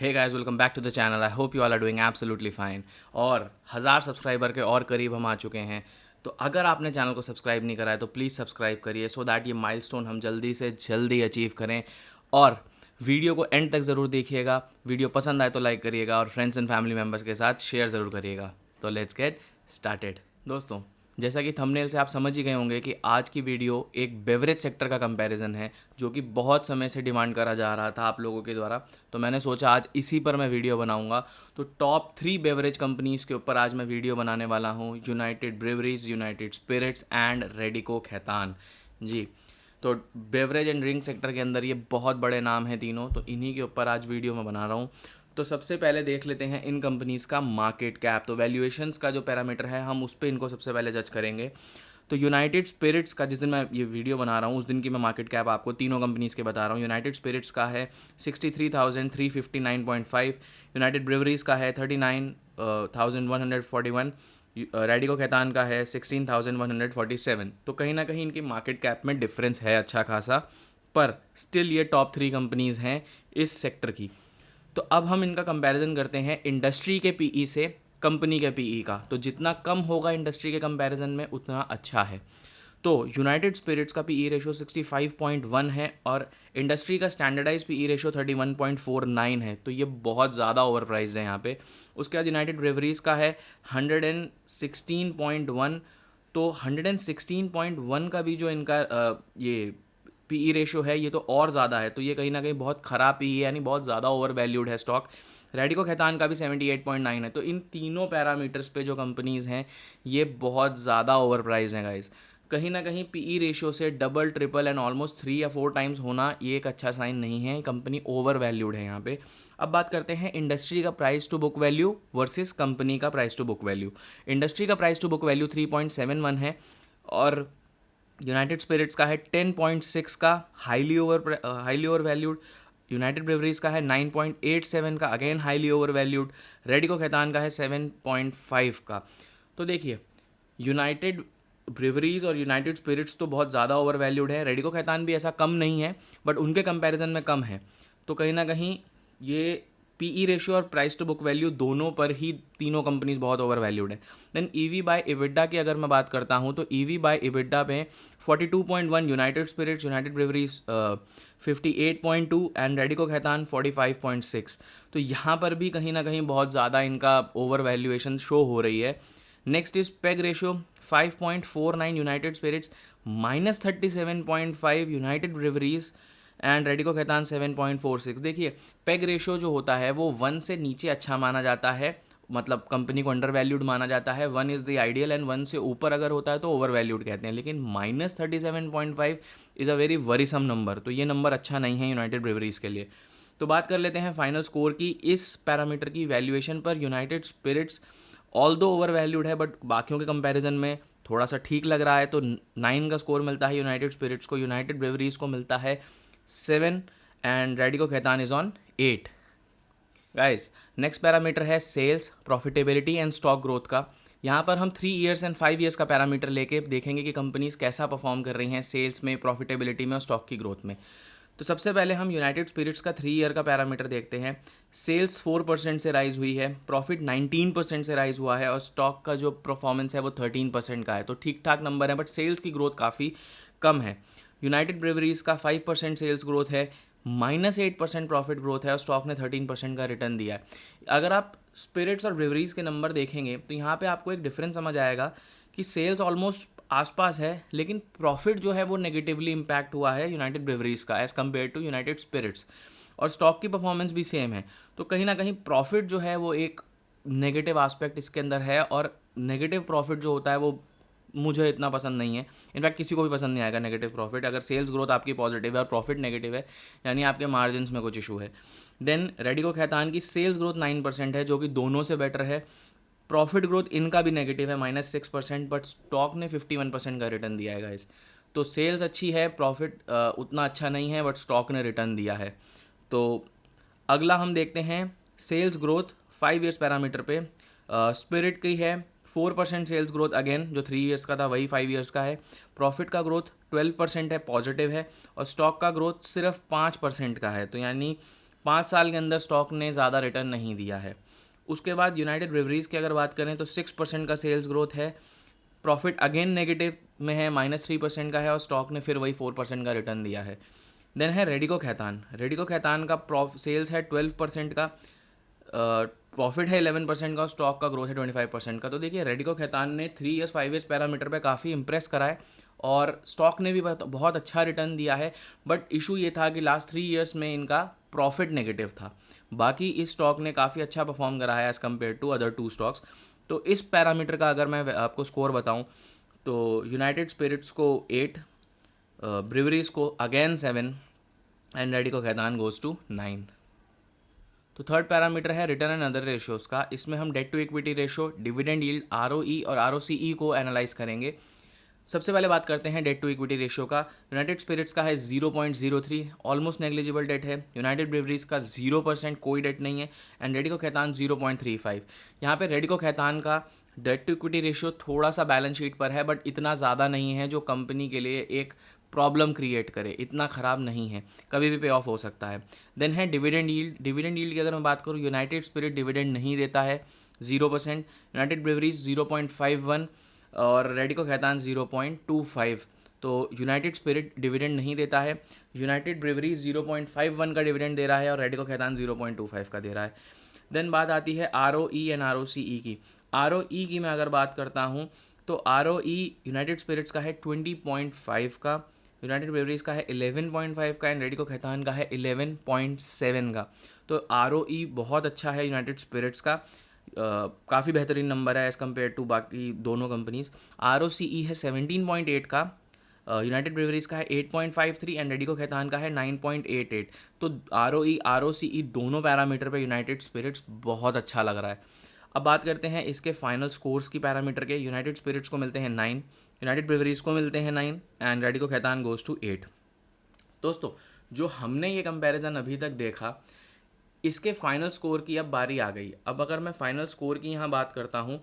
Hey guys, welcome back to the channel. I hope you all are doing absolutely fine. और 1000 subscriber के और करीब हम आ चुके हैं। तो अगर आपने चैनल को सब्सक्राइब नहीं करा है तो प्लीज़ सब्सक्राइब करिए सो दैट ये माइलस्टोन हम जल्दी से जल्दी अचीव करें। और वीडियो को एंड तक ज़रूर देखिएगा। वीडियो पसंद आए तो लाइक करिएगा और फ्रेंड्स एंड फैमिली मेम्बर्स के साथ शेयर ज़रूर करिएगा। तो लेट्स गेट स्टार्टेड। दोस्तों, जैसा कि थंबनेल से आप समझ ही गए होंगे कि आज की वीडियो एक बेवरेज सेक्टर का कंपैरिजन है, जो कि बहुत समय से डिमांड करा जा रहा था आप लोगों के द्वारा। तो मैंने सोचा आज इसी पर मैं वीडियो बनाऊंगा। तो टॉप 3 बेवरेज कंपनीज़ के ऊपर आज मैं वीडियो बनाने वाला हूँ। United Breweries, United Spirits and Radico Khaitan. जी, तो बेवरेज एंड ड्रिंक सेक्टर के अंदर ये बहुत बड़े नाम हैं तीनों, तो इन्हीं के ऊपर आज वीडियो मैं बना रहा हूँ। तो सबसे पहले देख लेते हैं इन कंपनीज़ का मार्केट कैप। तो वैल्यूएशंस का जो पैरामीटर है हम उस पर इनको सबसे पहले जज करेंगे। तो यूनाइटेड स्पिरिट्स का, जिस दिन मैं ये वीडियो बना रहा हूँ उस दिन की मैं मार्केट कैप आपको तीनों कंपनीज़ के बता रहा हूँ। यूनाइटेड स्पिरिट्स का है 63,359.5, यूनाइटेड ब्रेवरीज का है 39,141, रेडिको खैतान का है 16,147। तो कहीं ना कहीं इनकी मार्केट कैप में डिफरेंस है अच्छा खासा, पर स्टिल ये टॉप 3 कंपनीज़ हैं इस सेक्टर की। तो अब हम इनका कंपैरिजन करते हैं इंडस्ट्री के पीई से कंपनी के पीई का। तो जितना कम होगा इंडस्ट्री के कंपैरिजन में उतना अच्छा है। तो यूनाइटेड स्पिरिट्स का पीई रेशो 65.1 है और इंडस्ट्री का स्टैंडर्डाइज पीई रेशो 31.49 है। तो ये बहुत ज़्यादा ओवर प्राइस्ड है यहाँ पे। उसके बाद यूनाइटेड ब्रेवरीज का है 116.1। तो 116.1 का भी जो इनका ये पीई रेशो है ये तो और ज़्यादा है। तो ये कहीं ना कहीं बहुत ख़राब पीई है, यानी बहुत ज़्यादा ओवर वैल्यूड है स्टॉक। रेडिको खैतान का भी 78.9 है। तो इन तीनों पैरामीटर्स पे जो कंपनीज़ हैं ये बहुत ज़्यादा ओवर प्राइस हैं गाइस। कहीं ना कहीं पीई रेशियो से डबल ट्रिपल एंड ऑलमोस्ट 3 या 4 टाइम्स होना ये एक अच्छा साइन नहीं है। कंपनी ओवर वैल्यूड है यहाँ पे। अब बात करते हैं इंडस्ट्री का price to book value versus company का price to book value. Industry का प्राइस टू बुक वैल्यू 3.71 है और यूनाइटेड स्पिरिट्स का है 10.6 का highly over valued. United Breweries का है 9.87 का again highly over valued. Radico Khaitan का है 7.5 का। तो देखिए, यूनाइटेड ब्रेवरीज और यूनाइटेड स्पिरिट्स तो बहुत ज़्यादा ओवर वैल्यूड है। रेडिको खैतान भी ऐसा कम नहीं है, बट उनके कंपैरिजन में कम है। तो कहीं ना कहीं ये पीई रेशियो और प्राइस टू बुक वैल्यू दोनों पर ही तीनों कंपनीज बहुत ओवर वैल्यूड है। देन ईवी बाय इबिडा की अगर मैं बात करता हूँ तो ईवी बाय इबिडा पे 42.1 United Spirits, United Breweries 58.2 and Radico Khaitan 45.6। तो यहाँ पर भी कहीं ना कहीं बहुत ज़्यादा इनका ओवर वैल्यूएशन शो हो रही है। Next is PEG ratio 5.49 United Spirits, -37.5 United Breweries and Radico Khaitan 7.46। देखिए, पेग रेशियो जो होता है वो 1 से नीचे अच्छा माना जाता है, मतलब कंपनी को अंडर वैल्यूड माना जाता है। 1 इज़ द आइडियल एंड 1 से ऊपर अगर होता है तो ओवर वैल्यूड कहते हैं। लेकिन -37.5 is a very worrisome number. तो ये नंबर अच्छा नहीं है यूनाइटेड ब्रेवरीज के लिए। तो बात कर लेते हैं फाइनल स्कोर की। इस पैरामीटर की वैल्यूएशन पर यूनाइटेड स्पिरिट्स ऑल दो ओवर वैल्यूड है, बट बाकियों के कंपैरिजन में थोड़ा सा ठीक लग रहा है। तो 9 का स्कोर मिलता है यूनाइटेड स्पिरिट्स को, यूनाइटेड ब्रेवरीज को मिलता है 7 and Radico Khaitan is on 8। Guys, next parameter है sales, profitability and stock growth का। यहाँ पर हम 3 ईयर्स एंड 5 ईयर्स का पैरामीटर लेके देखेंगे कि कंपनीज कैसा परफॉर्म कर रही हैं सेल्स में, प्रॉफिटेबिलिटी में और स्टॉक की ग्रोथ में। तो सबसे पहले हम यूनाइटेड स्पिरिट्स का 3 ईयर का पैरामीटर देखते हैं। सेल्स 4% से राइज हुई है, प्रॉफिट 19% से राइज हुआ है और स्टॉक का जो परफॉर्मेंस है वो 13% का है। तो ठीक ठाक नंबर है, बट सेल्स की ग्रोथ काफ़ी कम है। यूनाइटेड ब्रेवरीज का 5% सेल्स ग्रोथ है, -8% प्रॉफिट ग्रोथ है और स्टॉक ने 13% का रिटर्न दिया है। अगर आप स्पिरिट्स और ब्रेवरीज के नंबर देखेंगे तो यहाँ पे आपको एक डिफरेंस समझ आएगा कि सेल्स ऑलमोस्ट आसपास है, लेकिन प्रॉफिट जो है वो नेगेटिवली इम्पैक्ट हुआ है यूनाइटेड ब्रेवरीज का as compared to United Spirits. और स्टॉक की परफॉर्मेंस भी सेम है। तो कहीं ना कहीं प्रॉफिट जो है वो एक नेगेटिव आस्पेक्ट इसके अंदर है, और नेगेटिव प्रॉफिट जो होता है वो मुझे इतना पसंद नहीं है। इनफैक्ट किसी को भी पसंद नहीं आएगा नेगेटिव प्रॉफिट। अगर सेल्स ग्रोथ आपकी पॉजिटिव है और प्रॉफिट नेगेटिव है, यानी आपके मार्जिन्स में कुछ इशू है। देन रेडिको खैतान की सेल्स ग्रोथ 9% है, जो कि दोनों से बेटर है। प्रॉफिट ग्रोथ इनका भी नेगेटिव है, -6%, बट स्टॉक ने 51% का रिटर्न दिया है गाइस। तो सेल्स अच्छी है, प्रॉफिट उतना अच्छा नहीं है, बट स्टॉक ने रिटर्न दिया है। तो अगला हम देखते हैं सेल्स ग्रोथ 5 ईयर्स पैरामीटर पे। स्पिरिट की है 4% सेल्स ग्रोथ, अगेन जो 3 ईयर्स का था वही 5 ईयर्स का है। प्रॉफिट का ग्रोथ 12% है, पॉजिटिव है, और स्टॉक का ग्रोथ सिर्फ 5% का है। तो यानी 5 साल के अंदर स्टॉक ने ज़्यादा रिटर्न नहीं दिया है। उसके बाद यूनाइटेड ब्रेवरीज की अगर बात करें तो 6% का सेल्स ग्रोथ है, प्रॉफिट अगेन नेगेटिव में है, -3% का है, और स्टॉक ने फिर वही 4% का रिटर्न दिया है। देन है रेडिको खैतान। रेडिको खैतान का सेल्स है 12% का, प्रॉफिट है 11% का, और स्टॉक का ग्रोथ है 25% का। तो देखिए रेडिको खैतान ने 3 ईयर्स 5 ईयर्स पैरामीटर पे काफ़ी इंप्रेस करा है, और स्टॉक ने भी बहुत अच्छा रिटर्न दिया है। बट इशू ये था कि लास्ट 3 ईयर्स में इनका प्रॉफिट नेगेटिव था। बाकी इस स्टॉक ने काफ़ी अच्छा परफॉर्म करा है as compared to other 2 stocks. तो इस पैरामीटर का अगर मैं आपको स्कोर बताऊं तो यूनाइटेड स्पिरिट्स को 8, ब्रिवरीज को again 7, and Radico Khaitan goes to 9। तो थर्ड पैरामीटर है रिटर्न एंड अदर रेशियोज़ का। इसमें हम debt to equity ratio, dividend yield, ROE और आरओसीई को एनालाइज करेंगे। सबसे पहले बात करते हैं डेट टू इक्विटी रेशियो का। यूनाइटेड स्पिरिट्स का है 0.03, ऑलमोस्ट नेग्लिजिबल डेट है। यूनाइटेड ब्रेवरीज का 0%, कोई डेट नहीं है, एंड रेडिको खैतान 0.35। यहाँ पे रेडिको खैतान का डेट टू इक्विटी रेशियो थोड़ा सा बैलेंस शीट पर है, बट इतना ज़्यादा नहीं है जो कंपनी के लिए एक प्रॉब्लम क्रिएट करे, इतना ख़राब नहीं है, कभी भी पे ऑफ हो सकता है। देन है डिविडेंड यील्ड। डिविडेंड यील्ड की अगर मैं बात करूँ, यूनाइटेड स्पिरिट डिविडेंड नहीं देता है, 0%, यूनाइटेड ब्रेवरीज 0.51 और रेडिको खैतान 0.25। तो यूनाइटेड स्पिरिट डिविडेंड नहीं देता है, यूनाइटेड ब्रेवरीज 0.51 का डिविडेंड दे रहा है, और रेडिको खैतान 0.25 का दे रहा है। देन बात आती है आरओई एंड आरओसीई की। आरओई की मैं अगर बात करता हूँ तो आरओई यूनाइटेड स्पिरिट्स का है 20.5 का, यूनाइटेड ब्रेवरीज का है 11.5 का, एंड रेडिको खैतान का है 11.7 का। तो आरओई बहुत अच्छा है यूनाइटेड स्पिरिट्स का, काफ़ी बेहतरीन नंबर है एज़ कम्पेयर टू बाकी दोनों कंपनीज। आरओसीई है 17.8 का, यूनाइटेड ब्रेवरीज का है 8.53, एंड रेडिको खैतान का है 9.88। तो आरओई आरओसीई दोनों पैरामीटर पे यूनाइटेड स्पिरिट्स बहुत अच्छा लग रहा है। अब बात करते हैं इसके फाइनल स्कोर्स की पैरामीटर के। यूनाइटेड स्पिरिट्स को मिलते हैं 9, यूनाइटेड ब्रेवरीज को मिलते हैं 9, and Radico Khaitan goes to 8। दोस्तों, जो हमने ये कंपैरिजन अभी तक देखा, इसके फाइनल स्कोर की अब बारी आ गई। अब अगर मैं फाइनल स्कोर की यहाँ बात करता हूँ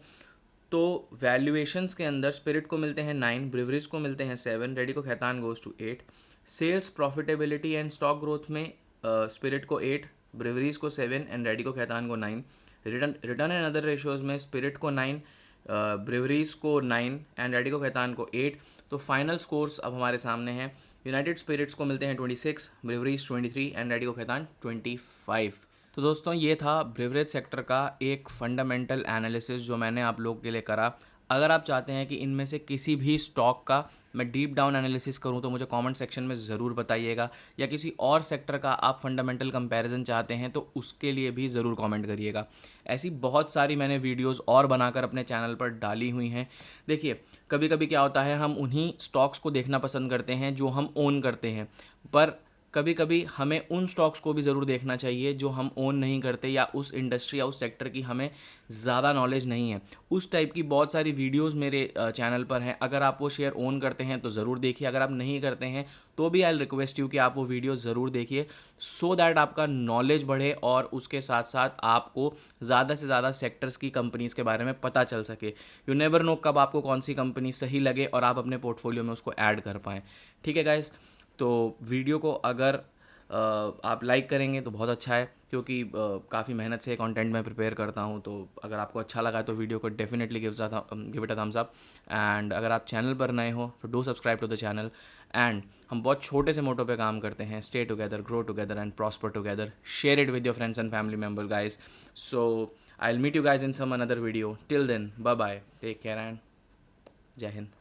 तो वैल्यूएशंस के अंदर स्पिरिट को मिलते हैं 9, ब्रिवरीज को मिलते हैं 7, Radico Khaitan goes to 8। Sales, profitability and stock growth में स्पिरिट को 8, ब्रिवरीज को 7, एंड रेडिको खैतान को 9। रिटर्न एंड अदर रेशियोज़ में स्पिरिट को 9, ब्रिवरीज को 9, एंड रेडिको खैतान को 8। तो फाइनल स्कोर्स अब हमारे सामने हैं। यूनाइटेड स्पिरिट्स को मिलते हैं 26, ब्रिवरीज 23, एंड रेडिको खैतान 25। तो दोस्तों, ये था ब्रिवरेज सेक्टर का एक फंडामेंटल एनालिसिस जो मैंने आप लोगों के लिए करा। अगर आप चाहते हैं कि इनमें से किसी भी स्टॉक का मैं डीप डाउन एनालिसिस करूं तो मुझे कमेंट सेक्शन में ज़रूर बताइएगा, या किसी और सेक्टर का आप फंडामेंटल कंपैरिजन चाहते हैं तो उसके लिए भी ज़रूर कमेंट करिएगा। ऐसी बहुत सारी मैंने वीडियोस और बनाकर अपने चैनल पर डाली हुई हैं। देखिए, कभी कभी क्या होता है, हम उन्हीं स्टॉक्स को देखना पसंद करते हैं जो हम ओन करते हैं, पर कभी कभी हमें उन स्टॉक्स को भी ज़रूर देखना चाहिए जो हम ओन नहीं करते, या उस इंडस्ट्री या उस सेक्टर की हमें ज़्यादा नॉलेज नहीं है। उस टाइप की बहुत सारी वीडियोस मेरे चैनल पर हैं। अगर आप वो शेयर ओन करते हैं तो ज़रूर देखिए, अगर आप नहीं करते हैं तो भी आई रिक्वेस्ट यू कि आप वो वीडियो ज़रूर देखिए, सो दैट आपका नॉलेज बढ़े और उसके साथ साथ आपको ज़्यादा से ज़्यादा सेक्टर्स की कंपनीज़ के बारे में पता चल सके। यू नेवर नो कब आपको कौन सी कंपनी सही लगे और आप अपने पोर्टफोलियो में उसको ऐड कर पाएँ। ठीक है गाइज़, तो वीडियो को अगर आप लाइक करेंगे तो बहुत अच्छा है, क्योंकि काफ़ी मेहनत से कंटेंट मैं प्रिपेयर करता हूँ। तो अगर आपको अच्छा लगा तो वीडियो को definitely give it a thumbs up, and अगर आप चैनल पर नए हो तो do subscribe to the channel. And हम बहुत छोटे से मोटो पे काम करते हैं। Stay together, grow together and prosper together. Share it with your friends and family member guys. So I will meet you guys in some another video. Till then, bye bye, take care and जय हिंद।